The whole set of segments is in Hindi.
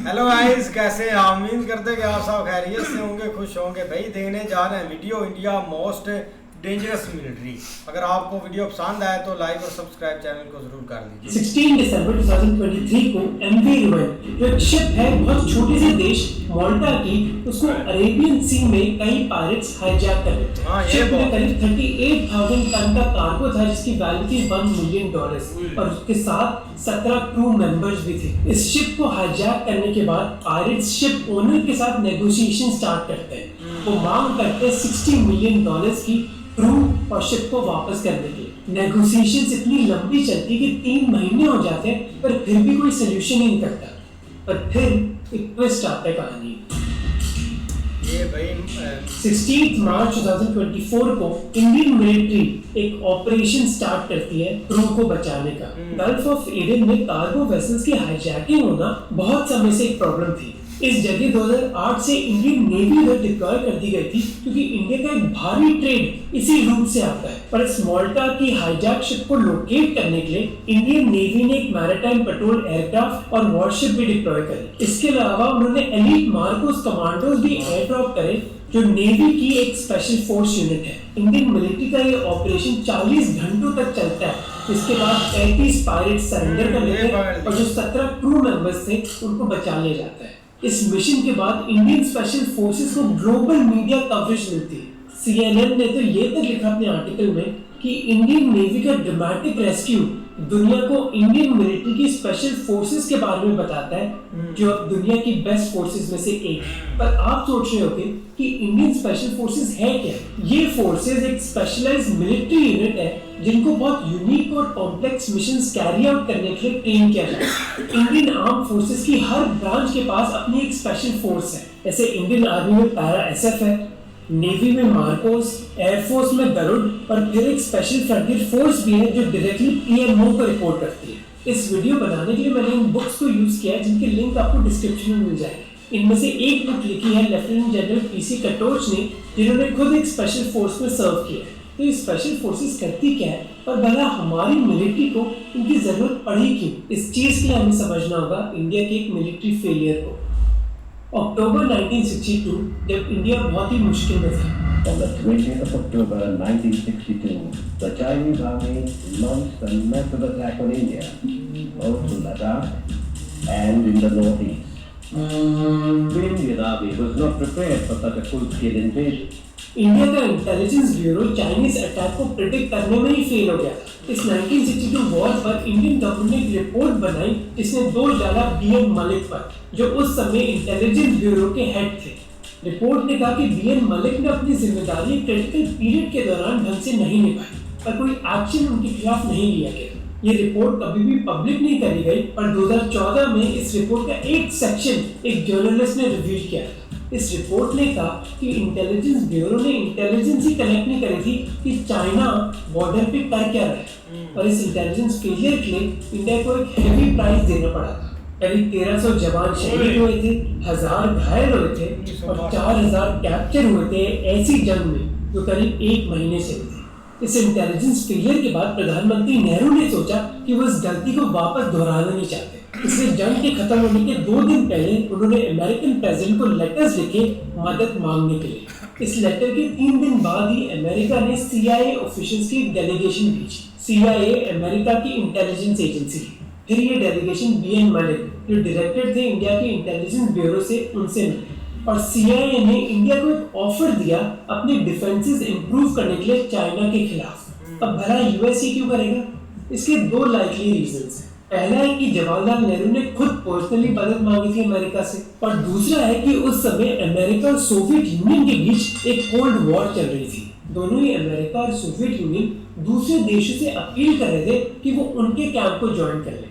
हेलो गाइस, कैसे हैं आप? उम्मीद करते हैं कि आप सब खैरियत से होंगे, खुश होंगे। भाई देखने जा रहे हैं video India most dangerous military. अगर आपको वीडियो पसंद आए तो लाइक और सब्सक्राइब चैनल को जरूर कर लीजिए। 16 दिसंबर 2023 को MV Ruben जो एक शिप है बहुत छोटे से देश माल्टा की, उसको अरेबियन सी में कई पायरेट्स हाईजैक कर लेते हैं। शिप में करीब 38,000 टन का कार्गो था जिसकी वैल्यू थी $1 मिलियन और उसके साथ 17 क्रू मेंबर्स भी थे। इस शिप को हाईजैक करने के बाद पायरेट्स शिप ओनर के साथ नेगोशिएशन स्टार्ट करते हैं। वो मांग करते हैं $60 मिलियन की क्रू और शिप को वापस करने की। नेगोशिएशंस इतनी लंबी चलती कि 3 महीने हो जाते हैं पर फिर भी कोई सोल्यूशन ही नहीं करता। पर फिर एक ट्विस्ट आता है कहानी। ये भाई 16 मार्च 2024 को इंडियन मिलिट्री एक ऑपरेशन स्टार्ट करती है क्रू को बचाने का। गल्फ ऑफ एडन में कार्गो वेसल्स की हाईजैकिंग होना बहुत समय से एक प्रॉब्लम थी। इस जगह 2008 से इंडियन नेवी उधर डिप्लॉय कर दी गई थी क्योंकि इंडिया का एक भारी ट्रेड इसी रूट से आता है। पर इस माल्टा की हाईजैक शिप को लोकेट करने के लिए इंडियन नेवी ने एक मैरीटाइम पेट्रोल एयरक्राफ्ट और वॉरशिप भी डिप्लॉय करी। इसके अलावा उन्होंने एलीट मार्कोस कमांडोज भी एयर ड्रॉप करे जो नेवी की एक स्पेशल फोर्स यूनिट है। इंडियन मिलिट्री का ये ऑपरेशन 40 घंटों तक चलता है। इसके बाद 35 पायरेट्स सरेंडर कर लेते हैं और जो 17 क्रू मेंबर्स थे उनको बचा लिया जाता है। इस मिशन के बाद इंडियन स्पेशल फोर्सेस को ग्लोबल मीडिया कवरेज मिलती है। CNN ने तो ये तक लिखा अपने आर्टिकल में कि इंडियन नेवी का ड्रामेटिक रेस्क्यू दुनिया को इंडियन मिलिट्री की स्पेशल फोर्सेस के बारे में बताता है जो अब दुनिया की बेस्ट फोर्सेस में से एक है। पर आप सोच रहे होंगे कि इंडियन स्पेशल फोर्सेस है क्या? ये फोर्सेस एक स्पेशलाइज्ड मिलिट्री यूनिट है जिनको बहुत यूनिक और कॉम्प्लेक्स मिशंस कैरी आउट करने के लिए ट्रेन किया जाता है। इंडियन आर्म फोर्सेस की हर ब्रांच के पास अपनी एक स्पेशल फोर्स है। जैसे इंडियन आर्मी में पैरा SF है, नेवी में मार्कोस, एयरफोर्स में गरुड़ और फिर एक स्पेशल फ्रंटियर फोर्स भी है जो डायरेक्टली PMO को रिपोर्ट करती है। इस वीडियो बनाने के लिए मैंने इन बुक्स को यूज किया है जिनके लिंक आपको डिस्क्रिप्शन में मिल जाएगी। इनमें से एक बुक लिखी है लेफ्टिनेंट जनरल PC कटोच ने, जिन्होंने खुद एक स्पेशल फोर्स में सर्व किया है। तो ये स्पेशल फोर्सेस करती क्या है और भला हमारी मिलिट्री को इनकी जरूरत पड़ी क्यों? इस चीज के लिए हमें समझना होगा इंडिया के एक मिलिट्री फेलियर को। अक्टूबर 1962 जब इंडिया बहुत ही मुश्किल में था। On the 20th of October 1962, the Chinese army launched a massive attack on India, both in Ladakh and in the northeast. The Indian army was not prepared for such a full-scale invasion. India का इंटेलिजेंस ब्यूरो चाइनीज अटैक को प्रिडिक्ट करने में ही फेल हो गया था। इस 1962 वॉर पर इंडियन गवर्नमेंट ने एक रिपोर्ट बनाई जिसने दोष डाला BN मलिक पर, जो उस समय इंटेलिजेंस ब्यूरो के हेड थे। रिपोर्ट ने कहा कि BN मलिक ने अपनी जिम्मेदारी क्रिटिकल पीरियड के दौरान ढंग से नहीं निभाई पर कोई एक्शन उनके खिलाफ नहीं लिया गया। ये रिपोर्ट कभी भी पब्लिक नहीं करी गई पर 2014 में इस रिपोर्ट का एक सेक्शन एक जर्नलिस्ट ने रिवील किया था। इस रिपोर्ट ने कहा कि इंटेलिजेंस ब्यूरो ने इंटेलिजेंस ही कनेक्ट नहीं करी थी कि चाइना बॉर्डर पे कर क्या रहा है और इस इंटेलिजेंस फेलियर के लिए इंडिया को एक हेवी प्राइस देना पड़ा था। करीब 1300 जवान शहीद हुए थे, 1000 घायल हुए थे और 4000 कैप्चर हुए थे ऐसी जंग में जो करीब 1 महीने से थी। इस इंटेलिजेंस फेलियर के बाद प्रधानमंत्री नेहरू ने सोचा कि वो इस गलती को वापस दोहराना नहीं चाहते। इसलिए जंग के खत्म होने के 2 दिन पहले उन्होंने अमेरिकन प्रेसिडेंट को लेटर्स लिखे मदद मांगने के लिए। इस लेटर के 3 दिन बाद ही अमेरिका ने CIA ऑफिशियल्स की डेलीगेशन भेजी। CIA अमेरिका की इंटेलिजेंस एजेंसी। फिर ये डेलीगेशन BN मलिक जो डायरेक्टर थे इंडिया के इंटेलिजेंस ब्यूरो से, उनसे मिले और CIA ने इंडिया को एक ऑफर दिया अपने डिफेंसेस इंप्रूव करने के लिए चाइना के खिलाफ। अब भला US क्यों करेगा? इसके 2 लाइकली रीजंस हैं। पहला है कि जवाहरलाल नेहरू ने खुद पर्सनली मदद मांगी थी अमेरिका से और दूसरा है कि उस समय अमेरिका और सोवियत यूनियन के बीच एक कोल्ड वॉर चल रही थी। दोनों ही अमेरिका और सोवियत यूनियन दूसरे देशों से अपील कर रहे थे कि वो उनके कैंप को ज्वाइन कर ले।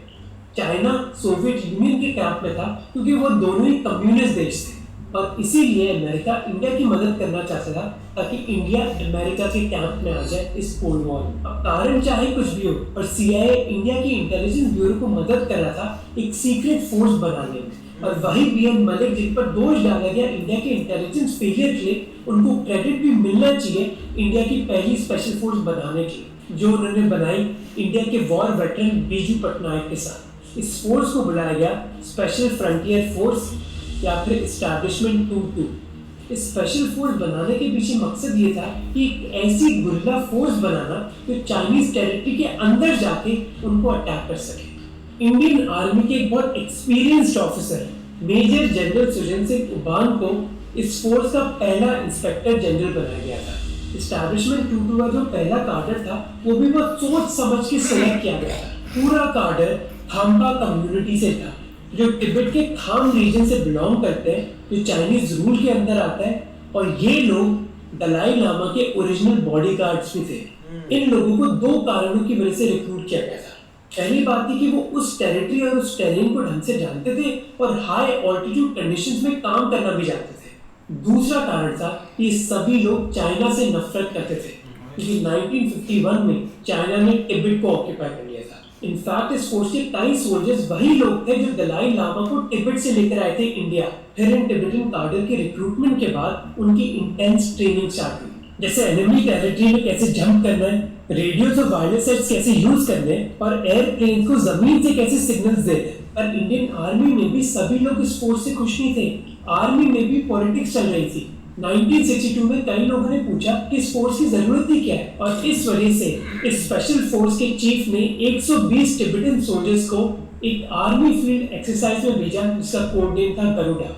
चाइना सोवियत यूनियन के कैंप में था क्योंकि वो दोनों ही कम्युनिस्ट देश थे और इसीलिए अमेरिका इंडिया की मदद करना चाहता था ताकि इंडिया अमेरिका के कैंप में आ जाए इस कोल्ड वॉर में। अब कारण चाहे कुछ भी हो पर CIA इंडिया की इंटेलिजेंस ब्यूरो को मदद कर रहा था एक सीक्रेट फोर्स बनाने में और वही BN मलिक जिन पर दोष डाला गया इंडिया के इंटेलिजेंस फेलियर के लिए, उनको क्रेडिट भी मिलना चाहिए इंडिया की पहली स्पेशल फोर्स बनाने के लिए जो उन्होंने बनाई इंडिया के वॉर वेटरन बीजू पटनायक के साथ। इस फोर्स को बुलाया गया स्पेशल फ्रंटियर फोर्स या फिर एस्टैब्लिशमेंट 22। इस स्पेशल फोर्स बनाने के पीछे मकसद ये था कि एक ऐसी गुरिल्ला फोर्स बनाना जो चाइनीज टेरिटरी के अंदर जाके उनको अटैक कर सके। इंडियन आर्मी के एक बहुत एक्सपीरियंस्ड ऑफिसर मेजर जनरल सुजन सिंह उबान को इस फोर्स का पहला इंस्पेक्टर जनरल बनाया गया था। एस्टैब्लिशमेंट 22 का जो पहला कार्डर था वो भी बहुत सोच समझ के सिलेक्ट किया गया था। पूरा कार्डर थाम्पा कम्युनिटी से था, जो तिब्बत के थाम रीजन से बिलोंग करते हैं, जो चाइनीज रूल के अंदर आता है, और ये लोग दलाई लामा के ओरिजिनल बॉडीगार्ड्स भी थे। इन लोगों को दो कारणों की वजह से रिक्रूट किया गया था। पहली बात थी कि वो उस टेरिटरी और उस टेरेन को ढंग से जानते थे और हाई ऑल्टीट्यूड कंडीशंस में काम करना भी जानते थे। दूसरा कारण था कि सभी लोग चाइना से नफरत करते थे, क्योंकि 1951 में चाइना ने तिब्बत को ऑक्यूपाई कर लिया था। इनफैक्ट इस फोर्स के कई सोल्जर्स वही लोग थे जो दलाई लामा को तिब्बत से लेकर आए थे इंडिया। फिर इन तिब्बतन कार्डर के रिक्रूटमेंट के बाद उनकी इंटेंस ट्रेनिंग स्टार्ट हुई, जैसे एनिमी टेरिटरी में कैसे जंप करना है, रेडियोस और वायरलेस सेट्स कैसे यूज करने हैं, और एयरप्लेन को जमीन से कैसे सिग्नल्स देते हैं। पर इंडियन आर्मी में भी सभी लोग इस फोर्स से खुश नहीं थे। आर्मी में भी पॉलिटिक्स चल रही थी। 1962 में कई लोगों ने पूछा कि इस फोर्स की जरूरत ही क्या है, और इस वजह से इस स्पेशल फोर्स के चीफ ने 120 टिबेटन सोल्जर्स को एक आर्मी फील्ड एक्सरसाइज में भेजा, जिसका कोड नेम था गरुड़ा।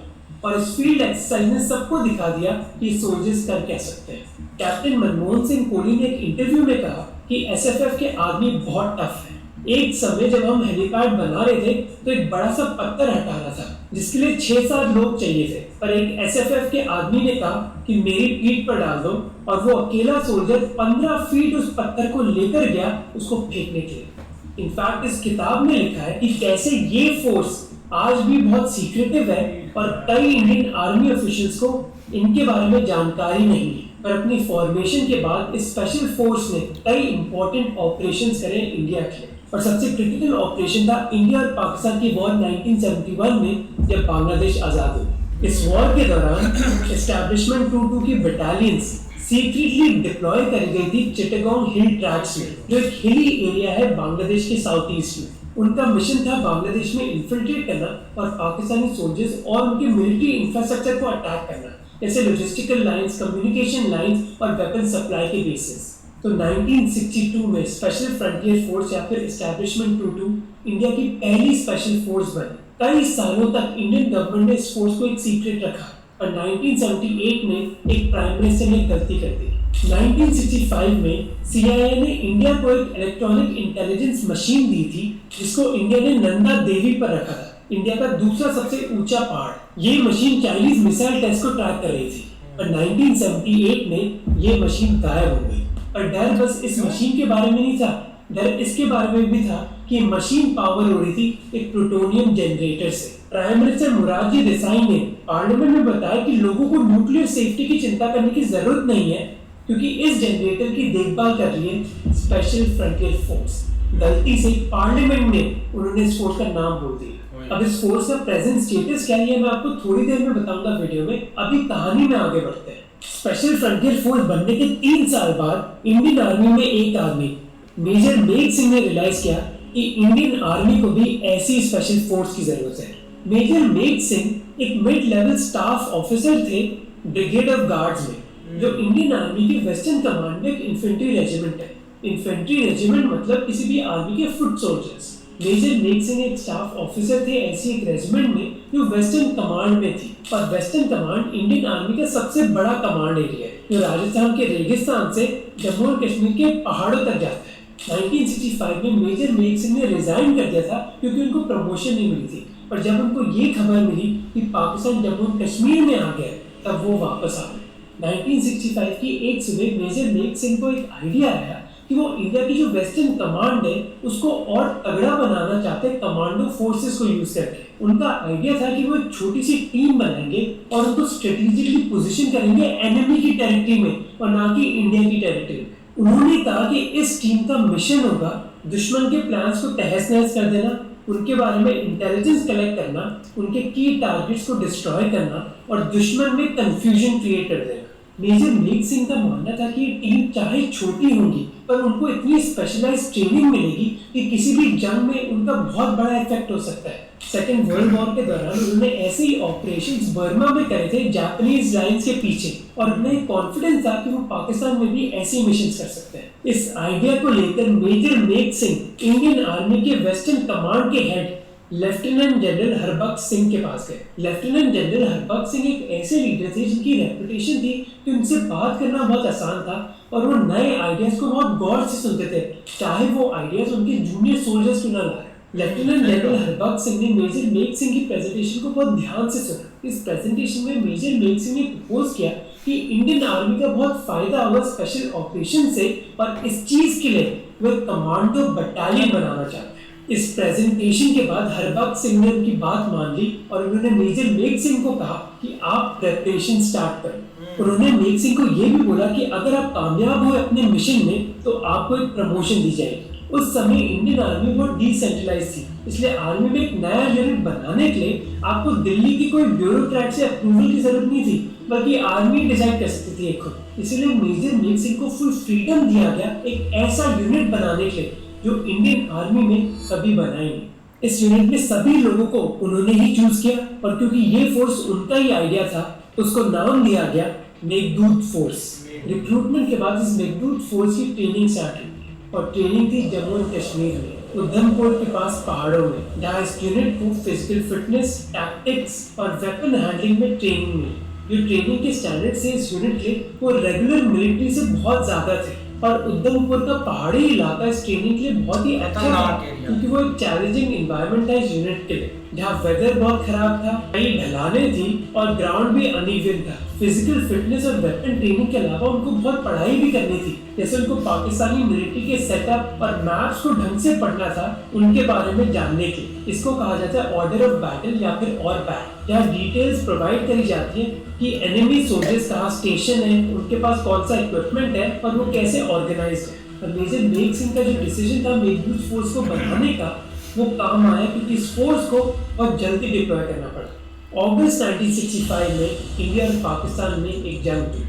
और इस फील्ड एक्सरसाइज ने सबको दिखा दिया कि सोल्जर्स कर क्या सकते हैं। कैप्टन मनमोहन सिंह कोहली ने एक इंटरव्यू में कहा कि एसएफएफ के आदमी बहुत टफ है। एक समय जब हम हेलीपैड बना रहे थे तो एक बड़ा सा पत्थर हटा रहा था, जिसके लिए 6-7 लोग चाहिए थे, पर एक एसएफएफ के आदमी ने कहा कि मेरी पीठ पर डाल दो, और वो अकेला सोल्जर 15 फीट उस पत्थर को लेकर गया उसको फेंकने के लिए। इनफैक्ट इस किताब में लिखा है कि कैसे ये फोर्स आज भी बहुत सीक्रेटिव है और कई इंडियन आर्मी ऑफिशियल्स को इनके बारे में जानकारी नहीं है। पर अपनी फॉर्मेशन के बाद इस स्पेशल फोर्स ने कई इंपॉर्टेंट ऑपरेशंस करे इंडिया के लिए, और सबसे क्रिटिकल ऑपरेशन था इंडिया और पाकिस्तान की वॉर 1971 में, जब बांग्लादेश आजाद हुई। इस वॉर के दौरान एस्टैब्लिशमेंट 22 की बटालियंस सीक्रेटली डिप्लॉय करी गई थी चिटागोंग हिल ट्रैक्स में, जो एक हिली एरिया है बांग्लादेश के साउथ ईस्ट में। उनका मिशन था बांग्लादेश में इन्फिल्ट्रेट करना और पाकिस्तानी सोल्जर्स और उनके मिलिट्री इंफ्रास्ट्रक्चर को अटैक करना, जैसे लॉजिस्टिकल लाइंस, कम्युनिकेशन लाइंस और वेपन सप्लाई के बेसिस। तो 1962 में स्पेशल फ्रंटियर फोर्स या फिर एस्टैब्लिशमेंट 22 इंडिया की पहली स्पेशल फोर्स बनी। कई सालों तक इंडियन गवर्नमेंट ने इस फोर्स को एक सीक्रेट रखा, और 1978 में एक प्राइम मिनिस्टर ने गलती कर दी। 1965 में CIA ने इंडिया को एक इलेक्ट्रॉनिक इंटेलिजेंस मशीन दी थी, जिसको इंडिया ने नंदा देवी पर रखा था, इंडिया का दूसरा सबसे ऊंचा पहाड़। ये मशीन चाइनीज मिसाइल टेस्ट को ट्रैक कर रही थी, और 1978 में ये मशीन गायब हो गई। और डर बस इस मशीन के बारे में नहीं था, डर इसके बारे में भी था कि मशीन पावर हो रही थी एक प्लूटोनियम जनरेटर से। प्राइम मिनिस्टर मोरारजी देसाई ने पार्लियामेंट में बताया कि लोगों को न्यूक्लियर सेफ्टी की चिंता करने की जरूरत नहीं है, क्योंकि इस जनरेटर की देखभाल कर रही है स्पेशल फ्रंटियर फोर्स। गलती से पार्लियामेंट में उन्होंने इस फोर्स का नाम बोल दिया। अब इस फोर्स का प्रेजेंट स्टेटस क्या है मैं आपको थोड़ी देर में बताऊंगा वीडियो में। अभी कहानी में आगे बढ़ते हैं। स्पेशल फ्रंटियर फोर्स बनने के 3 साल बाद इंडियन आर्मी में एक आदमी मेजर मेघ सिंह ने रियलाइज किया कि इंडियन आर्मी को भी ऐसी स्पेशल फोर्स की जरूरत है। मेजर मेघ सिंह एक मिड लेवल स्टाफ ऑफिसर थे ब्रिगेड ऑफ गार्ड्स में, जो इंडियन आर्मी की वेस्टर्न कमांड में एक इन्फेंट्री रेजिमेंट है। इन्फेंट्री रेजिमेंट मतलब किसी भी आर्मी के foot soldiers. Major Megh Singh एक स्टाफ ऑफिसर थे ऐसी एक रेजिमेंट में जो वेस्टर्न कमांड में थी, और वेस्टर्न कमांड इंडियन आर्मी का सबसे बड़ा कमांड एरिया है, जो राजस्थान के रेगिस्तान से जम्मू और कश्मीर के पहाड़ों तक जाता है। 1965 में मेजर मेघ सिंह ने रिजाइन कर दिया था क्योंकि उनको प्रमोशन नहीं मिली थी, पर जब उनको ये खबर मिली कि पाकिस्तान जम्मू और कश्मीर में आ गया, तब वो वापस आ गए। 1965 की एक सुबह मेजर मेघ सिंह को एक आइडिया आया कि वो इंडिया की जो वेस्टर्न कमांड है उसको और तगड़ा बनाना चाहते हैं कमांडो फोर्सेस को यूज करके। उनका आइडिया था कि वो एक छोटी सी टीम बनाएंगे और उनको स्ट्रेटेजिकली पोजीशन करेंगे एनिमी की टेरिटरी में और ना कि इंडिया की टेरिटरी में। उन्होंने कहा कि इस टीम का मिशन होगा दुश्मन के प्लान्स को तहस नहस कर देना, उनके बारे में इंटेलिजेंस कलेक्ट करना, उनके की टारगेट्स को डिस्ट्रॉय करना और दुश्मन में कंफ्यूजन क्रिएट कर देना। मेजर मेघ सिंह का मानना था कि ये टीम चाहे छोटी होगी पर उनको इतनी स्पेशलाइज्ड ट्रेनिंग मिलेगी कि किसी भी जंग में उनका बहुत बड़ा इफेक्ट हो सकता है। सेकेंड वर्ल्ड वॉर के दौरान उन्होंने ऐसे ही ऑपरेशंस बर्मा में करे थे जापानीज लाइंस के पीछे, और उन्हें कॉन्फिडेंस था कि वो पाकिस्तान में भी ऐसे मिशंस कर सकते हैं। इस आइडिया को लेकर major Megh Singh Indian army के वेस्टर्न कमांड के head lieutenant general Harbakhsh Singh के पास गए। लेफ्टिनेंट जनरल हरबख्श सिंह एक ऐसे लीडर थे जिनकी रेपुटेशन थी कि उनसे बात करना बहुत आसान था और वो नए आइडियाज को बहुत गौर से सुनते थे, चाहे वो आइडियाज उनके जूनियर सोल्जर्स क्यों ना लाए। लेफ्टिनेंट जनरल हरबख्श सिंह ने मेजर मेघ सिंह की प्रेजेंटेशन को बहुत ध्यान से सुना। इस प्रेजेंटेशन में मेजर मेघ सिंह ने प्रपोज किया कि इंडियन आर्मी का बहुत फायदा होगा स्पेशल ऑपरेशन से, और इस चीज के लिए वो कमांडो बटालियन बनाना चाहते हैं। इस प्रेजेंटेशन के बाद हरबख्श सिंह ने उनकी बात मान ली और उन्होंने मेजर मेघ सिंह को कहा कि आप प्रिपरेशन स्टार्ट करें। उन्होंने मेघ सिंह को यह भी बोला कि अगर आप कामयाब हुए अपने मिशन में तो आपको एक प्रमोशन दी जाएगी। उस समय इंडियन आर्मी बहुत डिसेंट्रलाइज थी, इसलिए आर्मी में एक नया यूनिट बनाने के लिए आपको दिल्ली की कोई ब्यूरोक्रेट से अप्रूवल की जरूरत नहीं थी, बल्कि आर्मी डिसाइड कर सकती थी खुद। इसलिए मेजर मेघ सिंह को फुल फ्रीडम दिया गया एक ऐसा यूनिट बनाने के लिए जो इंडियन आर्मी में कभी बना ही नहीं। इस यूनिट में सभी लोगों को उन्होंने ही चूज किया, और क्योंकि ये फोर्स उनका ही आइडिया था उसको नाम दिया गया मेघदूत फोर्स। रिक्रूटमेंट के बाद इस मेघदूत फोर्स की ट्रेनिंग स्टार्ट हुई, और ट्रेनिंग थी जम्मू एंड कश्मीर में, उधमपुर के पास पहाड़ों में, जहाँ इस यूनिट को फिजिकल फिटनेस, टैक्टिक्स और वेपन हैंडलिंग में ट्रेनिंग मिली। जो ट्रेनिंग के स्टैंडर्ड से इस यूनिट के वो रेगुलर मिलिट्री से बहुत ज्यादा थे, और उधमपुर का पहाड़ी इलाका इस ट्रेनिंग के लिए बहुत ही अच्छा था, क्योंकि वो एक चैलेंजिंग एनवायरनमेंट था इस यूनिट के लिए, जहाँ वेदर बहुत खराब था, कई ढलानें थी और ग्राउंड भी अनइवन था। फिजिकल फिटनेस और वेपन ट्रेनिंग के अलावा उनको बहुत पढ़ाई भी करनी थी, जैसे उनको पाकिस्तानी मिलिट्री के सेटअप और मैप्स को ढंग से पढ़ना था उनके बारे में जानने के। इसको कहा जाता है ऑर्डर ऑफ बैटल या फिर और बैट, जहाँ डिटेल्स प्रोवाइड करी जाती है कि एनिमी सोल्जर्स कहाँ स्टेशन है, उनके पास कौन सा इक्विपमेंट है और वो कैसे ऑर्गेनाइज्ड है। और मेजर मेघ सिंह का जो डिसीजन था मेघदूत फोर्स को बनाने का, वो काम आया क्योंकि इस फोर्स को बहुत जल्दी डिप्लॉय करना पड़ा। अगस्त 1965 में इंडिया और पाकिस्तान में एक जंग हुई।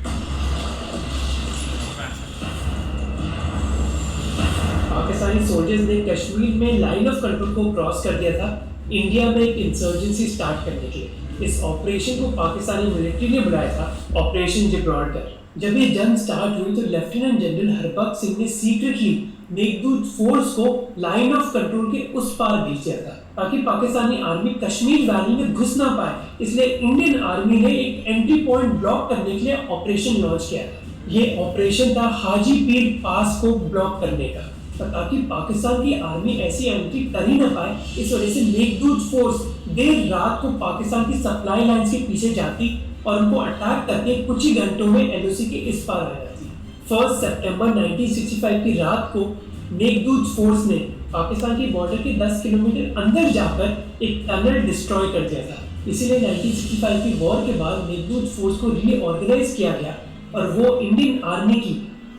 पाकिस्तानी सोल्जर्स ने कश्मीर में लाइन ऑफ कंट्रोल को क्रॉस कर दिया था इंडिया में एक इंसर्जेंसी स्टार्ट करने के लिए। इस ऑपरेशन को पाकिस्तानी मिलिट्री ने बुलाया था ऑपरेशन जिब्राल्टर। जब ये जंग स्टार्ट हुई तो लेफ्टिनेंट जनरल हरबख्श सिंह ने सीक्रेटली मेघदूत फोर्स को लाइन ऑफ कंट्रोल के उस पार भेज दिया था, ताकि पाकिस्तानी आर्मी कश्मीर वैली में घुस ना पाए। इसलिए इंडियन आर्मी ने एक एंट्री पॉइंट ब्लॉक करने के लिए ऑपरेशन लॉन्च किया था। ये ऑपरेशन था हाजी पीर पास को ब्लॉक करने का, ताकि पाकिस्तान की आर्मी ऐसी एंट्री कर ही ना पाए। इस वजह से मेघदूत फोर्स देर रात को पाकिस्तान की सप्लाई लाइंस के पीछे जाती और उनको अटैक करके कुछ ही घंटों में एलओसी के इस पार आ जाती। 1 सितंबर 1965 की रात को मेघदूत फोर्स ने पाकिस्तान की बॉर्डर के 10 किलोमीटर अंदर जाकर एक टनल डिस्ट्रॉय कर दिया था। इसीलिए 1965 की वॉर के बाद मेघदूत फोर्स को रीऑर्गेनाइज किया गया और वो इंडियन आर्मी की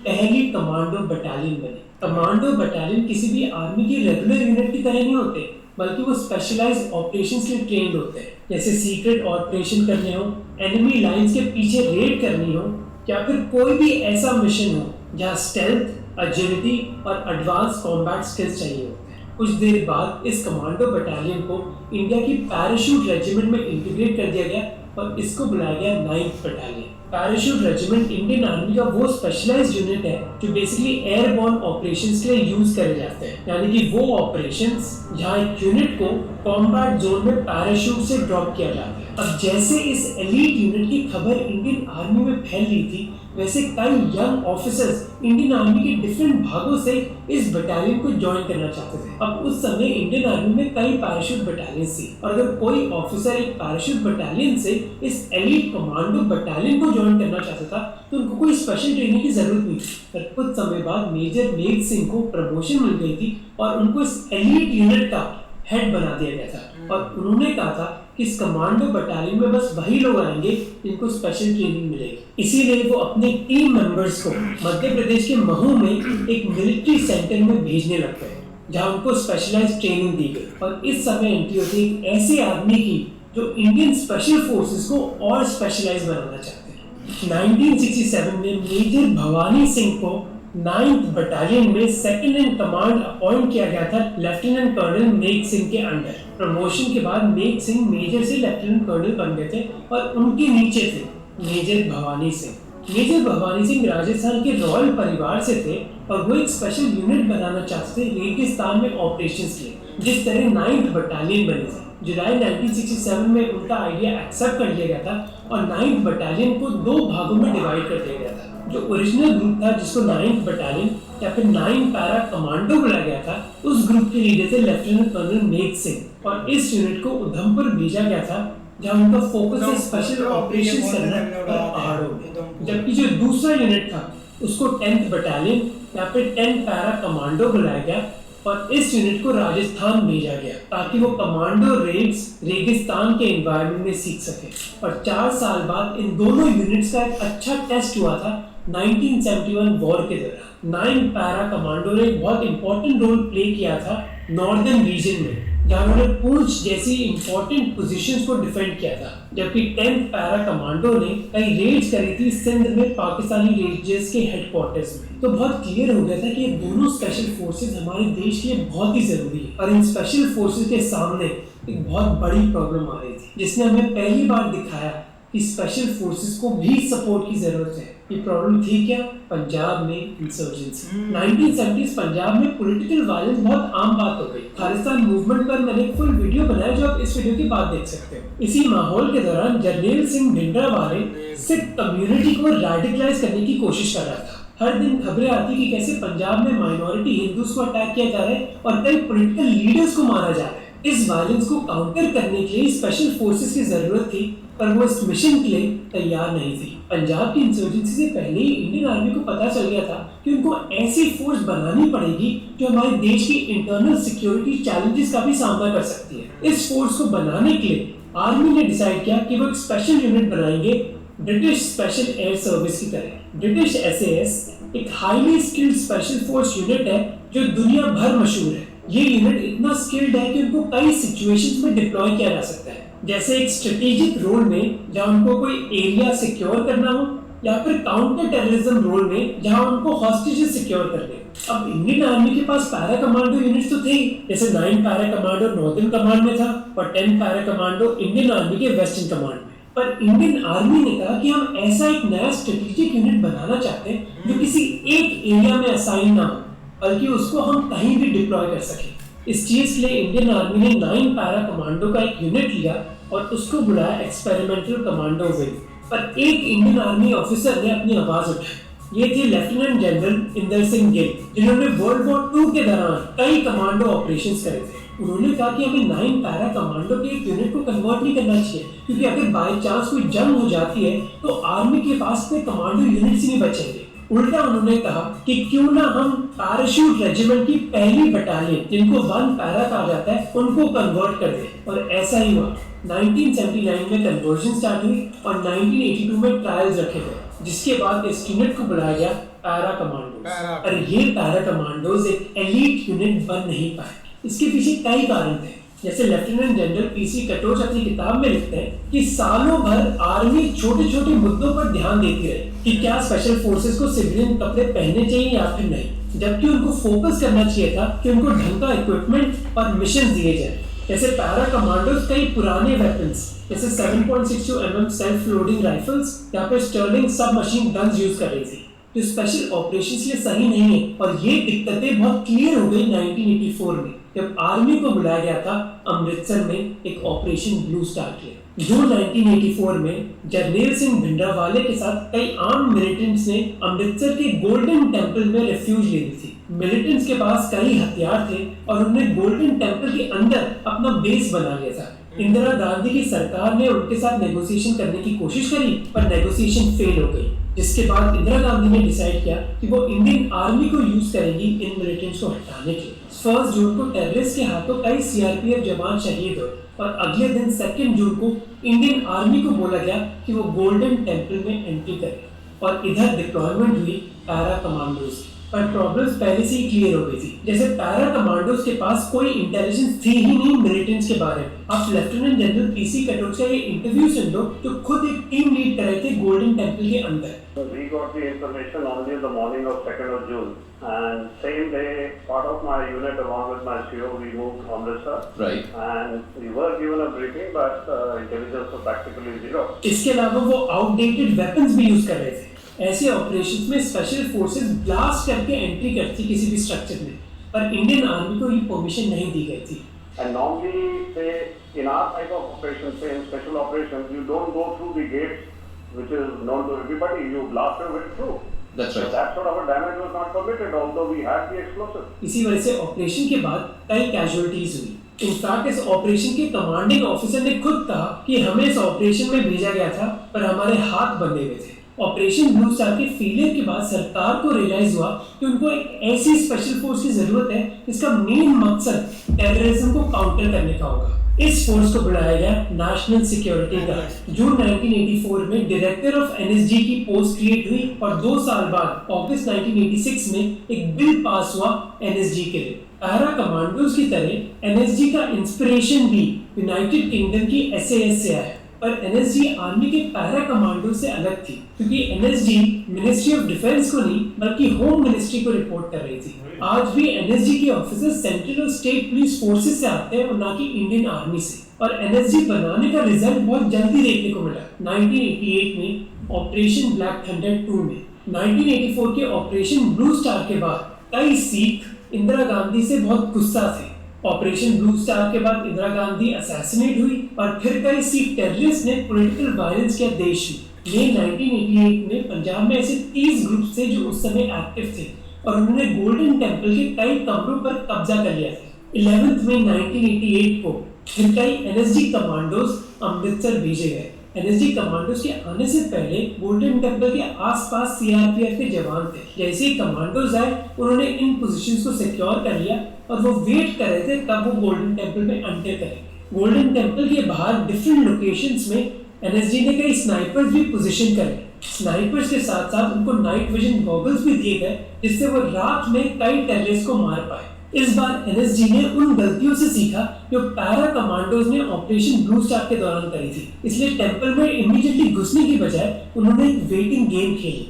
पहली कमांडो बटालियन बनी। कमांडो बटालियन किसी भी आर्मी की रेगुलर यूनिट की तरह नहीं होते, बल्कि वो स्पेशलाइज्ड ऑपरेशंस के लिए ट्रेंड होते हैं, जैसे सीक्रेट ऑपरेशन करने हो, एनिमी लाइंस के पीछे रेड करनी हो, या फिर कोई भी ऐसा मिशन हो जहाँ स्टेल्थ, एजिलिटी और एडवांस कॉम्बैट स्किल्स चाहिए होते हैं। कुछ देर बाद इस कमांडो बटालियन को इंडिया की पैराशूट रेजिमेंट में इंटीग्रेट कर दिया गया और इसको बुलाया गया 9th battalion. Parachute regiment Indian army का वो स्पेशलाइज्ड यूनिट है जो बेसिकली एयरबॉर्न ऑपरेशंस के लिए यूज करे जाते हैं, यानी कि वो ऑपरेशंस जहां एक यूनिट को कॉम्बैट जोन में पैराशूट से ड्रॉप किया जाता है। अब जैसे इस एलीट यूनिट की खबर इंडियन आर्मी में फैल रही थी, वैसे कई यंग ऑफिसर्स इंडियन आर्मी के डिफरेंट भागों से इस बटालियन को ज्वाइन करना चाहते थे। अब उस समय इंडियन आर्मी में कई पैराशूट बटालियन थी और अगर कोई ऑफिसर एक पैराशूट बटालियन से इस एलीट कमांडो बटालियन को ज्वाइन करना चाहता था तो उनको कोई स्पेशल ट्रेनिंग की जरूरत नहीं थी। पर कुछ समय बाद मेजर मेघ सिंह को प्रमोशन मिल गई थी और उनको इस एलीट यूनिट का हेड बना दिया गया था और उन्होंने कहा था कि इस कमांडो बटालियन में बस वही लोग आएंगे जिनको स्पेशल ट्रेनिंग मिलेगी। इसीलिए वो अपने टीम मेंबर्स को मध्य प्रदेश के महू में एक मिलिट्री सेंटर में भेजने लग गए, जहां उनको स्पेशलाइज्ड ट्रेनिंग दी गई। और इस समय एंट्री होती एक ऐसे आर्मी की जो इंडियन स्पेशल फोर्सेस को और स्पेशलाइज बनाना चाहते हैं। 1967 में मेजर भवानी सिंह को 9th बटालियन में सेकंड इन कमांड अपॉइंट किया गया था लेफ्टिनेंट कर्नल मेघ सिंह के अंडर। प्रमोशन के बाद मेघ सिंह मेजर से लेफ्टिनेंट कर्नल बन गए थे और उनके नीचे थे मेजर भवानी सिंह। मेजर भवानी सिंह राजस्थान के रॉयल परिवार से थे और वो एक स्पेशल यूनिट बनाना चाहते थे रेगिस्तान में ऑपरेशंस के लिए, जिस तरह 9th बटालियन बनी थी। जुलाई 1967 में उनका आइडिया एक्सेप्ट कर लिया गया था और 9th बटालियन को 2 भागों में डिवाइड कर दिया गया था। जो ओरिजिनल ग्रुप था जिसको 9th बटालियन या फिर 9 पैरा कमांडो बुलाया गया था, उस ग्रुप के लीडर थे लेफ्टिनेंट कर्नल मेघ सिंह और इस यूनिट को उधमपुर भेजा गया था जहां उनका फोकस है स्पेशल ऑपरेशंस करना और पहाड़ों में। जबकि जो दूसरा यूनिट था उसको 10th बटालियन या फिर 10 पैरा कमांडो बुलाया गया और इस यूनिट को राजस्थान भेजा गया ताकि वो कमांडो रेड्स रेगिस्तान के एनवायरनमेंट में सीख सके। और 4 साल बाद इन दोनों यूनिट्स का एक अच्छा टेस्ट हुआ था 1971 वॉर के दौरान। 9 पैरा कमांडो ने एक बहुत इंपॉर्टेंट रोल प्ले किया था नॉर्दर्न रीजन में, जहां उन्होंने पूंछ जैसी इंपॉर्टेंट पोजीशंस को डिफेंड किया था। जबकि 10th पैरा कमांडो ने कई रेड्स करी थी सिंध में पाकिस्तानी रेंजर्स के हेडक्वार्टर्स में। तो बहुत क्लियर हो गया था कि ये दोनों स्पेशल फोर्सेस हमारे देश के लिए बहुत ही जरूरी है और इन स्पेशल फोर्सेस के सामने एक बहुत बड़ी प्रॉब्लम आ रही थी जिसने हमें पहली बार दिखाया कि स्पेशल फोर्सेस को भी सपोर्ट की जरूरत है। ये प्रॉब्लम थी क्या? पंजाब में इंसर्जेंसी। 1970s पंजाब में पॉलिटिकल वायलेंस बहुत आम बात हो गई। खालिस्तान मूवमेंट पर मैंने एक फुल वीडियो बनाया जो आप इस वीडियो के बाद देख सकते हो। इसी माहौल के दौरान जरनैल सिंह भिंडरावाले सिख कम्युनिटी को रेडिकलाइज करने की कोशिश कर रहा था। हर दिन खबरें आती कि कैसे पंजाब में माइनॉरिटी हिंदूज को अटैक किया जा रहा है और कई पॉलिटिकल लीडर्स को मारा जा रहा है। इस वायलेंस को काउंटर करने के लिए स्पेशल फोर्सेस की जरूरत थी पर वो इस मिशन के लिए तैयार नहीं थी। पंजाब की इंसर्जेंसी से पहले ही इंडियन आर्मी को पता चल गया था कि उनको ऐसी फोर्स बनानी पड़ेगी जो हमारे देश की इंटरनल सिक्योरिटी चैलेंजेस का भी सामना कर सकती है। इस फोर्स को बनाने के लिए आर्मी ने डिसाइड किया कि वो एक स्पेशल यूनिट बनाएंगे ब्रिटिश स्पेशल एयर सर्विस की तरह। ब्रिटिश SAS एक highly skilled special force unit है जो दुनिया भर मशहूर है। ये यूनिट इतना स्किल्ड है कि उनको कई सिचुएशंस में डिप्लॉय किया जा सकता है, जैसे एक स्ट्रेटेजिक रोल में जहां उनको कोई एरिया सिक्योर करना हो या फिर काउंटर टेररिज्म रोल में जहां उनको हॉस्टेजेस सिक्योर करने। अब इंडियन आर्मी के पास पैरा कमांडो यूनिट्स तो थे ही, जैसे 9 पैरा कमांडो नॉर्दर्न कमांड में था और 10 पैरा कमांडो इंडियन आर्मी के वेस्टर्न कमांड में। पर इंडियन आर्मी ने कहा कि हम ऐसा एक नया स्ट्रेटेजिक यूनिट बनाना चाहते हैं जो किसी एक एरिया में असाइन ना हो बल्कि उसको हम कहीं भी डिप्लॉय कर सकें। इस चीज के लिए इंडियन आर्मी ने 9 पैरा कमांडो का एक यूनिट लिया और उसको बुलाया एक्सपेरिमेंटल कमांडो विंग। पर एक इंडियन आर्मी ऑफिसर ने अपनी आवाज उठाई। ये थे लेफ्टिनेंट जनरल इंदर सिंह गिल, जिन्होंने वर्ल्ड वॉर 2 के दौरान कई कमांडो ऑपरेशंस करे थे। उन्होंने कहा कि हमें 9 पैरा कमांडो के एक यूनिट को कन्वर्ट नहीं करना चाहिए क्योंकि अगर बाय चांस कोई जंग हो जाती है तो आर्मी के पास में कमांडो यूनिट्स ही नहीं बचेंगे। उल्टा उन्होंने कहा कि क्यों ना हम पैराशूट रेजिमेंट की पहली बटालियन, जिनको 1 पैरा कहा जाता है, उनको कन्वर्ट कर दें। और ऐसा ही हुआ। 1979 में कन्वर्जन स्टार्ट हुई और 1982 में ट्रायल्स रखे गए, जिसके बाद इस यूनिट को बुलाया गया पैरा कमांडोज। और ये पैरा कमांडोज एक एलीट यूनिट बन नहीं पाए। इसके पीछे कई कारण थे, जैसे लेफ्टिनेंट जनरल PC कटोच अपनी किताब में लिखते हैं कि सालों भर आर्मी छोटे छोटे मुद्दों पर ध्यान देती रही कि क्या स्पेशल फोर्सेस को सिविलियन कपड़े पहनने चाहिए या फिर नहीं, जबकि उनको फोकस करना चाहिए था कि उनको ढंग का इक्विपमेंट और मिशन दिए जाए। जैसे पैरा कमांडोज कई पुराने वेपन्स जैसे 7.62 mm सेल्फ लोडिंग राइफल्स या फिर स्टर्लिंग सब मशीन गन्स यूज कर रही थी, जो स्पेशल ऑपरेशंस के लिए सही नहीं है। और ये दिक्कतें बहुत क्लियर हो गई 1984 में जब आर्मी को बुलाया गया था अमृतसर में एक ऑपरेशन ब्लू स्टार के लिए। जून 1984 में जरनैल सिंह भिंडरावाले के साथ कई आर्म मिलिटेंट्स ने अमृतसर के गोल्डन टेम्पल में रेफ्यूज ले ली थी। मिलिटेंट्स के पास कई हथियार थे और उन्होंने गोल्डन टेम्पल के अंदर अपना बेस बना लिया था। इंदिरा गांधी की सरकार ने उनके साथ नेगोशिएशन करने की कोशिश करी पर नेगोशिएशन फेल हो गई, जिसके बाद इंदिरा गांधी ने डिसाइड किया कि वो इंडियन आर्मी को यूज करेंगी इन मिलिटेंट्स को हटाने के लिए। 1 जून को टेररिस्ट के हाथों कई CRPF जवान शहीद हुए और अगले दिन 2 जून को इंडियन आर्मी को बोला गया कि वो गोल्डन टेम्पल में एंट्री करे और इधर डिप्लॉयमेंट हुई पैरा कमांडोज। पर प्रॉब्लम्स पहले से ही क्लियर हो गई थी। जैसे पैरा कमांडोज के पास कोई इंटेलिजेंस थी ही नहीं मिलिटेंट्स के बारे में। आप लेफ्टिनेंट जनरल पीसी कटोच का ये इंटरव्यू सुन लो जो खुद एक टीम लीड कर रहे थे गोल्डन टेम्पल के अंदर। We got the information only in the morning of 2nd of June, and same day, part of my unit along with my CO, we moved to Amritsar. Right. And we were given a briefing, but intelligence was practically zero. इसके अलावा वो आउटडेटेड वेपन्स भी यूज कर रहे थे। ऐसे ऑपरेशंस में स्पेशल फोर्सेस ब्लास्ट करके एंट्री करती किसी भी स्ट्रक्चर में, पर इंडियन आर्मी को ये परमिशन नहीं दी गई थी। And normally, say in our type of operation, say in special operations, you don't go through the gates, which is known to everybody. You blast your way through. That's So right. that sort of a damage was not permitted, although we had the explosive. इसी वजह से ऑपरेशन के बाद कई कैजुअलिटीज हुई। इनफैक्ट इस ऑपरेशन के कमांडिंग ऑफिसर ने खुद कहा कि हमें इस ऑपरेशन में भेजा गया था पर हमारे हाथ बंधे हुए थे। ऑपरेशन ब्लू स्टार के फेलियर के बाद सरकार को रियलाइज हुआ कि उनको एक ऐसी स्पेशल फोर्स की जरूरत है जिसका मेन मकसद टेररिज्म को काउंटर करने का होगा। इस फोर्स को बुलाया गया नेशनल सिक्योरिटी गार्ड। जून 1984 में डायरेक्टर ऑफ एनएसजी की पोस्ट क्रिएट हुई और 2 साल बाद अगस्त 1986 में एक बिल पास हुआ एनएसजी के लिए। पैरा कमांडोज की तरह एनएसजी का इंस्पिरेशन भी यूनाइटेड किंगडम की एसएएस से आया, पर एनएसजी आर्मी के पैरा कमांडो से अलग थी क्योंकि एनएसजी मिनिस्ट्री ऑफ डिफेंस को नहीं बल्कि होम मिनिस्ट्री को रिपोर्ट कर रही थी। आज भी एनएसजी के ऑफिसर्स सेंट्रल और स्टेट पुलिस फोर्सेस से आते हैं और ना कि इंडियन आर्मी से, और एनएसजी बनाने का रिजल्ट बहुत जल्दी देखने को मिला। 1988 में ऑपरेशन ब्लैक थंडर 2 में, 1984 के ऑपरेशन ब्लू स्टार के बाद कई सिख इंदिरा गांधी से बहुत गुस्सा थे। ऑपरेशन ब्लू स्टार के बाद इंदिरा गांधी असैसिनेट हुई और फिर कई सिख टेररिस्ट ने पॉलिटिकल वायलेंस किया देश में। मई 1988 में पंजाब में ऐसे 30 ग्रुप थे जो उस समय एक्टिव थे और उन्होंने गोल्डन टेम्पल के कई कमरों पर कब्जा कर लिया था। 11 मई 1988 को फिर कई एनएसजी कमांडोज अमृतसर भेजे गए। एनएसजी कमांडोज के आने से पहले गोल्डन टेम्पल के आसपास सीआरपीएफ के जवान थे। जैसे ही कमांडोज आए उन्होंने इन पोजीशंस को सिक्योर कर लिया और वो वेट कर रहे थे कब वो गोल्डन टेम्पल में एंटर करेंगे। गोल्डन टेम्पल के बाहर डिफरेंट लोकेशंस में एनएसजी ने कई स्नाइपर्स भी पोजीशन करे। स्नाइपर्स के साथ साथ उनको नाइट विजन गॉगल्स भी दिए गए जिससे वो रात में कई टेररिस्ट को मार पाए। इस बार एनएसजी ने उन गलतियों से सीखा जो पैरा कमांडोज ने ऑपरेशन ब्लू स्टार के दौरान करी थी, इसलिए टेम्पल में इमीडिएटली घुसने की बजाय उन्होंने एक वेटिंग गेम खेली।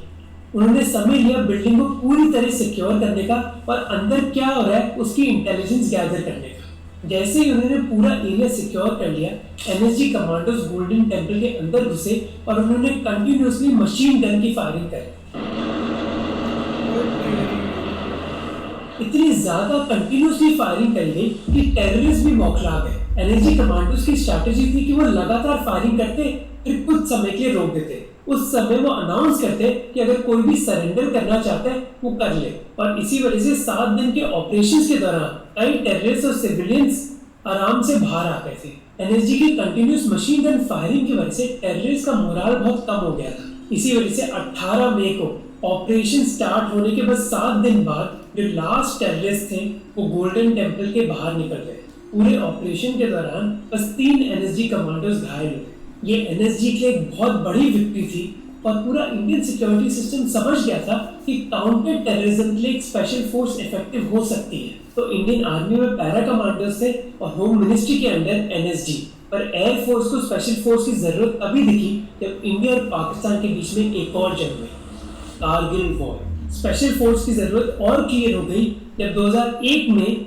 उन्होंने समय लिया बिल्डिंग को पूरी तरह सिक्योर करने का और अंदर क्या हो रहा है उसकी इंटेलिजेंस गैदर करने का। जैसे ही उन्होंने पूरा एरिया सिक्योर कर लिया, एनएसजी कमांडोज गोल्डन टेम्पल के अंदर घुसे और उन्होंने कंटिन्यूअसली मशीन गन की फायरिंग करी। इतनी ज्यादा कंटिन्यूअसली फायरिंग करी गई कि टेररिस्ट भी बौखला गए। एनएसजी कमांडोज की स्ट्रैटेजी थी कि वो लगातार फायरिंग करते फिर कुछ समय के लिए रोक देते। उस समय वो अनाउंस करते कि अगर कोई भी सरेंडर करना चाहता है वो कर ले, और इसी वजह से 7 दिन के ऑपरेशंस के दौरान कई टेररिस्ट और सिविलियंस आराम से बाहर आ गए थे। एनएसजी की कंटिन्यूअस मशीन गन फायरिंग की वजह से टेररिस्ट का मोराल बहुत कम हो गया था। इसी वजह से 18 मई को ऑपरेशन स्टार्ट होने के बस 7 दिन बाद जो लास्ट टेररिस्ट थे वो गोल्डन टेम्पल के बाहर निकल गए। पूरे ऑपरेशन के दौरान बस 3 एनएसजी कमांडोज घायल हुए। ये एनएसजी के लिए एक बहुत बड़ी विक्ट्री थी और पूरा इंडियन सिक्योरिटी सिस्टम समझ गया था कि काउंटर टेररिज्म के लिए एक स्पेशल फोर्स इफेक्टिव हो सकती है। तो इंडियन आर्मी में पैरा कमांडोज थे और होम मिनिस्ट्री के अंडर एनएसजी, पर एयरफोर्स को स्पेशल फोर्स की जरूरत तभी दिखी जब इंडिया और पाकिस्तान के बीच में एक और जंग हुई, कारगिल वॉर। स्पेशल फोर्स की जरूरत और क्लियर हो गई जब 2001 में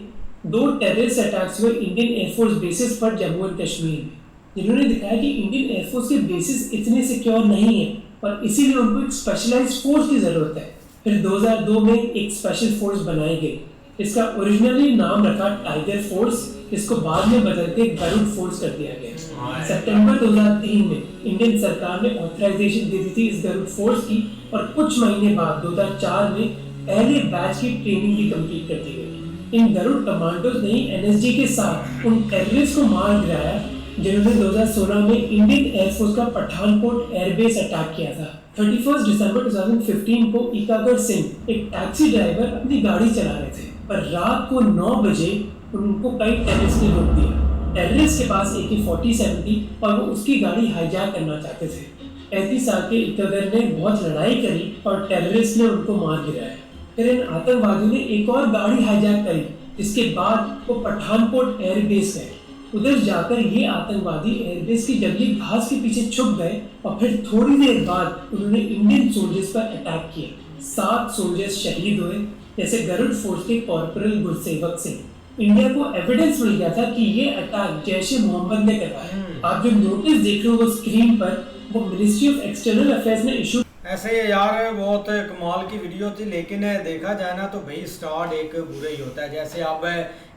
2 टेररिस्ट अटैक्स हुए इंडियन एयरफोर्स बेसिस पर जम्मू एंड कश्मीर में, जिन्होंने दिखाया कि इंडियन एयरफोर्स के बेसिस इतने सिक्योर नहीं है और इसीलिए उनको एक स्पेशलाइज्ड फोर्स की जरूरत है। फिर 2002 में एक स्पेशल फोर्स बनाई गई, इसका ओरिजिनली नाम रखा टाइगर फोर्स, जिसको बाद में बदल के गरुड़ फोर्स कर दिया गया। सितंबर 2003 में इंडियन सरकार ने ऑथराइजेशन दे दी थी इस गरुड़ फोर्स की और कुछ महीने बाद 2004 में पहले बैच की ट्रेनिंग भी कंप्लीट कर दी गई। इन गरुड़ कमांडोज ने एनएसजी के साथ उन टेररिस्ट को मार गिराया जिन्होंने 2016 में इंडियन एयरफोर्स का पठानकोट एयरबेस अटैक किया था। 31 दिसंबर 2015 को ईकागर सिंह एक टैक्सी ड्राइवर अपनी गाड़ी चला रहे थे, पर रात को 9 बजे उनको कई टेररिस्ट ने रोक दिया। टेररिस्ट के पास AK-47 थी और वो उसकी गाड़ी हाईजैक करना चाहते थे। 35 साल के ईकागर ने बहुत लड़ाई करी और टेररिस्ट ने उनको मार गिराया। फिर इन आतंकवादियों ने एक और गाड़ी हाईजैक करी, जिसके बाद वो पठानकोट एयरबेस गए। उधर जाकर ये आतंकवादी एयरबेस की जंगली घास के पीछे छुप गए और फिर थोड़ी देर बाद उन्होंने इंडियन सोल्जर्स पर अटैक किया। 7 सोल्जर्स शहीद हुए, जैसे गरुड़ फोर्स के कॉर्पोरल गुरसेवक सिंह। इंडिया को एविडेंस मिल गया था कि ये अटैक जैश ए मोहम्मद ने करवाया। आप जो नोटिस देख रहे हो वो स्क्रीन पर, वो मिनिस्ट्री ऑफ एक्सटर्नल अफेयर्स ने इशू। ऐसे यार बहुत कमाल की वीडियो थी, लेकिन देखा जाए ना तो भाई स्टार्ट एक बुरा ही होता है। जैसे अब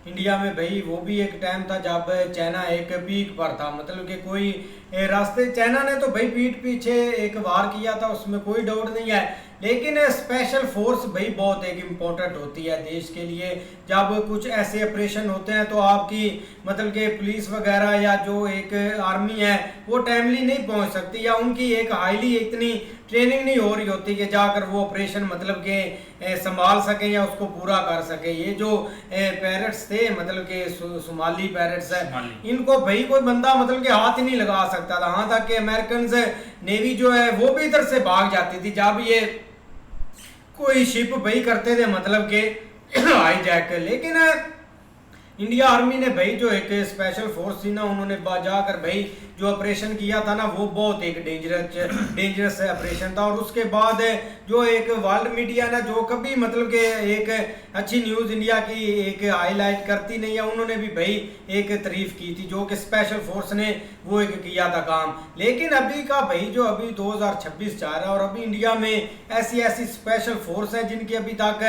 इंडिया में भाई वो भी एक टाइम था जब चाइना एक पीक पर था, मतलब कि कोई रास्ते चाइना ने तो भाई पीठ पीछे एक वार किया था, उसमें कोई डाउट नहीं है। लेकिन स्पेशल फोर्स भाई बहुत एक इम्पोर्टेंट होती है देश के लिए। जब कुछ ऐसे ऑपरेशन होते हैं तो आपकी मतलब कि पुलिस वगैरह या जो एक आर्मी है वो टाइमली नहीं पहुंच सकती, या उनकी एक हाईली इतनी ट्रेनिंग नहीं हो रही होती कि जाकर वो ऑपरेशन मतलब कि संभाल सके या उसको पूरा कर सके। ये जो पैरेट्स थे मतलब कि सोमाली पैरेट्स है, इनको भाई कोई बंदा मतलब कि हाथ ही नहीं लगा सकता था। हाँ तक कि अमेरिकन नेवी जो है वो भी इधर से भाग जाती थी जब ये कोई शिप भाई करते थे मतलब के हाईजैक। लेकिन इंडिया आर्मी ने भाई जो एक स्पेशल फोर्स थी ना, उन्होंने जाकर भाई जो ऑपरेशन किया था ना वो बहुत एक डेंजरस ऑपरेशन था। और उसके बाद जो एक वर्ल्ड मीडिया ना जो कभी मतलब के एक अच्छी न्यूज़ इंडिया की एक हाईलाइट करती नहीं है, उन्होंने भी भाई एक तारीफ की थी जो कि स्पेशल फोर्स ने वो एक किया था काम। लेकिन अभी का भाई जो अभी 2026 जा रहा है और अभी इंडिया में ऐसी ऐसी स्पेशल फोर्स है जिनके अभी तक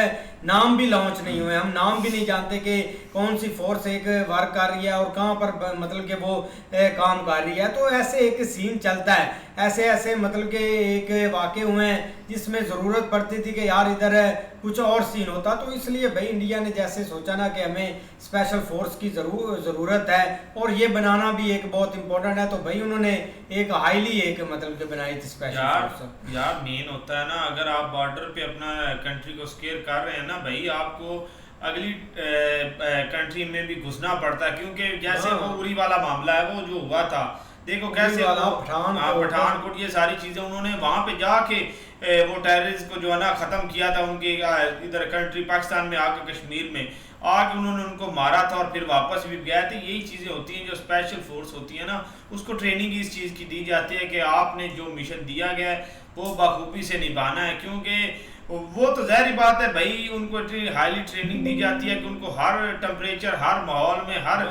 नाम भी लॉन्च नहीं हुए। हम नाम भी नहीं जानते कि कौन सी फोर्स एक वर्क कर रही है और कहाँ पर मतलब कि वो काम कर रही है। तो ऐसे एक सीन चलता है, ऐसे ऐसे मतलब कि एक वाक़े हुए हैं जिसमें ज़रूरत पड़ती थी कि यार इधर कुछ और सीन होता। तो इसलिए भाई इंडिया ने जैसे सोचा ना कि हमें स्पेशल फोर्स की ज़रूरत है और ये बनाना भी एक बहुत इंपॉर्टेंट है, तो भाई उन्होंने एक हाईली एक मतलब कि बनाई थी स्पेशल फोर्स। यार मेन होता है ना, अगर आप बॉर्डर पे अपना कंट्री को स्केयर कर रहे हैं ना भाई, आपको अगली कंट्री में भी घुसना पड़ता है, क्योंकि जैसे वो उरी वाला मामला है वो जो हुआ था, देखो कैसे पठानकोट ये सारी चीजें उन्होंने वहां पे जाके वो टेररिस्ट को जो है ना खत्म किया था, उनके इधर कंट्री पाकिस्तान में आके कश्मीर में आके उन्होंने उनको मारा था और फिर वापस भी गए थे। यही चीजें होती हैं जो स्पेशल फोर्स होती है ना, उसको ट्रेनिंग इस चीज की दी जाती है कि आपने जो मिशन दिया गया है वो बखूबी से निभाना है। क्योंकि वो तो ज़ाहिर बात है भाई, उनको हाईली ट्रेनिंग दी जाती है कि उनको हर टेम्परेचर, हर माहौल में, हर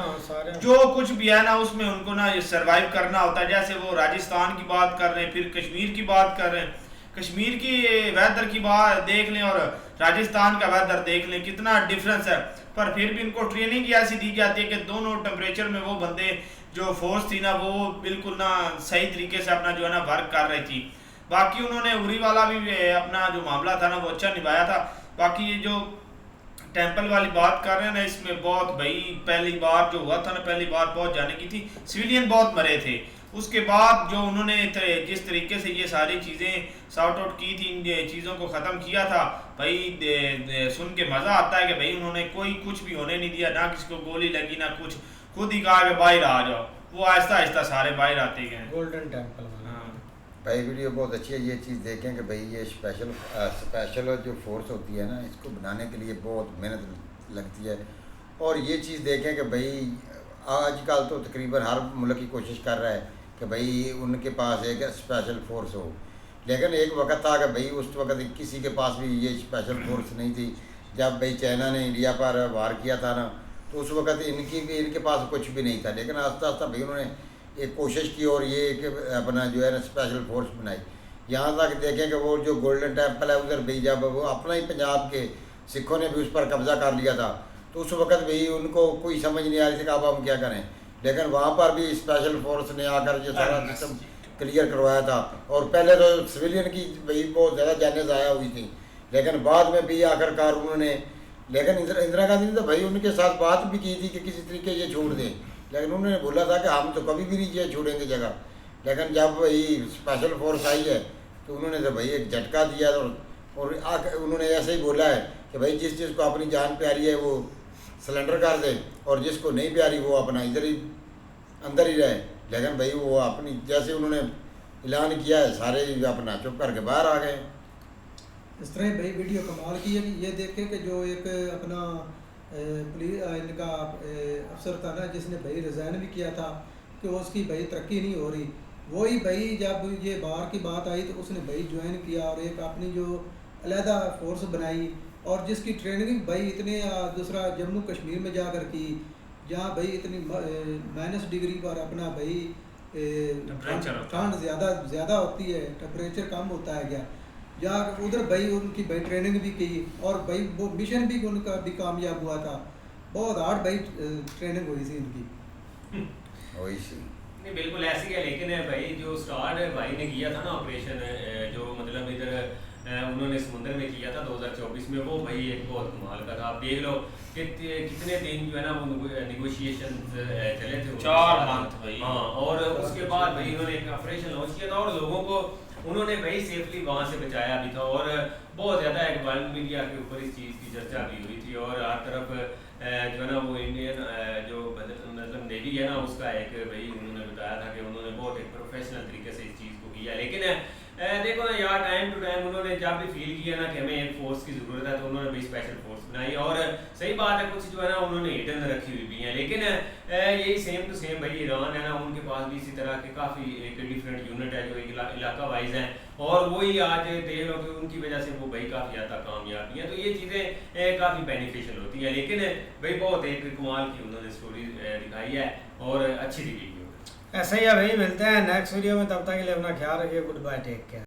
जो कुछ भी है ना उसमें उनको ना सर्वाइव करना होता है। जैसे वो राजस्थान की बात कर रहे हैं, फिर कश्मीर की बात कर रहे हैं, कश्मीर की वेदर की बात देख लें और राजस्थान का वेदर देख लें, कितना डिफरेंस है। पर फिर भी इनको ट्रेनिंग ऐसी दी जाती है कि दोनों टेम्परेचर में वो बंदे जो फोर्स थी ना वो बिल्कुल ना सही तरीके से अपना जो है ना वर्क कर रही थी। बाकी उन्होंने उरी वाला भी अपना जो मामला था ना वो अच्छा निभाया था। बाकी ये जो टेंपल वाली बात कर रहे हैं ना, इसमें बहुत भाई पहली बार जो हुआ था ना, पहली बार बहुत जाने की थी, सिविलियन बहुत मरे थे। उसके बाद जो उन्होंने जिस तरीके से ये सारी चीज़ें सॉर्ट आउट की थी, इन चीज़ों को ख़त्म किया था भाई, सुन के मज़ा आता है कि भाई उन्होंने कोई कुछ भी होने नहीं दिया, ना किसी को गोली लगी ना कुछ, खुद ही कहा कि बाहर आ जाओ, वो आहिस्ता आहिस्ता सारे बाहर आते गए। गोल्डन टेम्पल भाई वीडियो बहुत अच्छी है। ये चीज़ देखें कि भाई ये स्पेशल जो फोर्स होती है ना, इसको बनाने के लिए बहुत मेहनत लगती है। और ये चीज़ देखें कि भाई आजकल तो तकरीबन हर मुल्क की कोशिश कर रहा है कि भाई उनके पास एक स्पेशल फोर्स हो। लेकिन एक वक्त था कि भाई उस वक्त किसी के पास भी ये स्पेशल फोर्स नहीं थी। जब भाई चाइना ने इंडिया पर वार किया था ना, तो उस वक्त इनके पास कुछ भी नहीं था। लेकिन आस्ता आस्ता भाई उन्होंने एक कोशिश की और ये एक अपना जो है ना स्पेशल फोर्स बनाई। यहाँ तक देखें कि वो जो गोल्डन टेम्पल है उधर भी जब वो अपना ही पंजाब के सिखों ने भी उस पर कब्जा कर लिया था, तो उस वक्त भी उनको कोई समझ नहीं आ रही थी कि अब हम क्या करें। लेकिन वहाँ पर भी स्पेशल फोर्स ने आकर ये सारा सिस्टम क्लियर करवाया था। और पहले तो सिविलियन की भाई बहुत ज़्यादा जानें ज़ाया हुई थी, लेकिन बाद में भी आखिरकार उन्होंने, लेकिन इंदिरा गांधी ने तो भाई उनके साथ बात भी की थी कि किसी तरीके ये छोड़ दें, लेकिन उन्होंने बोला था कि हम तो कभी भी नहीं ये छोड़ेंगे जगह। लेकिन जब भाई स्पेशल फोर्स आई है तो उन्होंने तो भाई एक झटका दिया और उन्होंने ऐसे ही बोला है कि भाई जिस चीज़ को अपनी जान प्यारी है वो सिलेंडर कर दे और जिसको नहीं प्यारी वो अपना इधर ही अंदर ही रहे। लेकिन भाई वो अपनी जैसे उन्होंने ऐलान किया है सारे अपना चुप करके बाहर आ गए। इस तरह भाई वीडियो कमाल की है कि ये देखे कि जो एक अपना पुलिस इनका अफसर था ना, जिसने भाई रिज़ाइन भी किया था कि उसकी भाई तरक्की नहीं हो रही, वही भाई जब ये बाहर की बात आई तो उसने भाई ज्वाइन किया और एक अपनी जो अलहदा फोर्स बनाई और जिसकी ट्रेनिंग भाई इतने दूसरा जम्मू कश्मीर में जाकर की, जहाँ भाई इतनी माइनस डिग्री पर अपना भाई ठंड ज़्यादा होती है, टेम्परेचर कम होता है क्या, या उधर भाई उनकी भाई ट्रेनिंग भी की और भाई वो मिशन भी उनका भी कामयाब हुआ था। बहुत हार्ड भाई ट्रेनिंग हुई थी इनकी। वही सी नहीं बिल्कुल ऐसी है, लेकिन भाई जो स्टार्ट भाई ने किया था ना ऑपरेशन, जो मतलब इधर उन्होंने समुद्र में किया था 2024 में, वो भाई एक बहुत कमाल का था। आप देख लो कि कितने दिन जो है ना वो निगोशिएशन चले थे 4 मंथ भाई। हाँ, और उसके बाद भाई उन्होंने एक ऑपरेशन लॉन्च किया था और लोगों को उन्होंने भाई सेफली वहाँ से बचाया भी था। और बहुत ज़्यादा एक वर्ल्ड मीडिया के ऊपर इस चीज़ की चर्चा भी हुई थी और हर तरफ जो है ना वो इंडियन जो मतलब नेवी है ना उसका एक भाई उन्होंने बताया था कि उन्होंने बहुत एक प्रोफेशनल तरीके से इस चीज़ को किया। लेकिन देखो ना यार, टाइम टू टाइम उन्होंने जब भी फील किया ना कि हमें एक फोर्स की ज़रूरत है तो उन्होंने भी स्पेशल फोर्स बनाई। और सही बात है, कुछ जो है ना उन्होंने हिडन रखी हुई भी हैं, लेकिन यही सेम टू सेम भाई ईरान है ना, उनके पास भी इसी तरह के काफ़ी एक डिफरेंट यूनिट है जो एक इलाका वाइज हैं और वही आज देख लो कि उनकी वजह से वो भाई काफ़ी हद तक कामयाब हैं। तो ये चीज़ें काफ़ी बेनिफिशियल होती हैं। लेकिन भाई बहुत एक कमाल की उन्होंने स्टोरी दिखाई है और अच्छी थी वीडियो। ऐसा ही है भाई, मिलते हैं नेक्स्ट वीडियो में, तब तक के लिए अपना ख्याल रखिए। Goodbye, take care.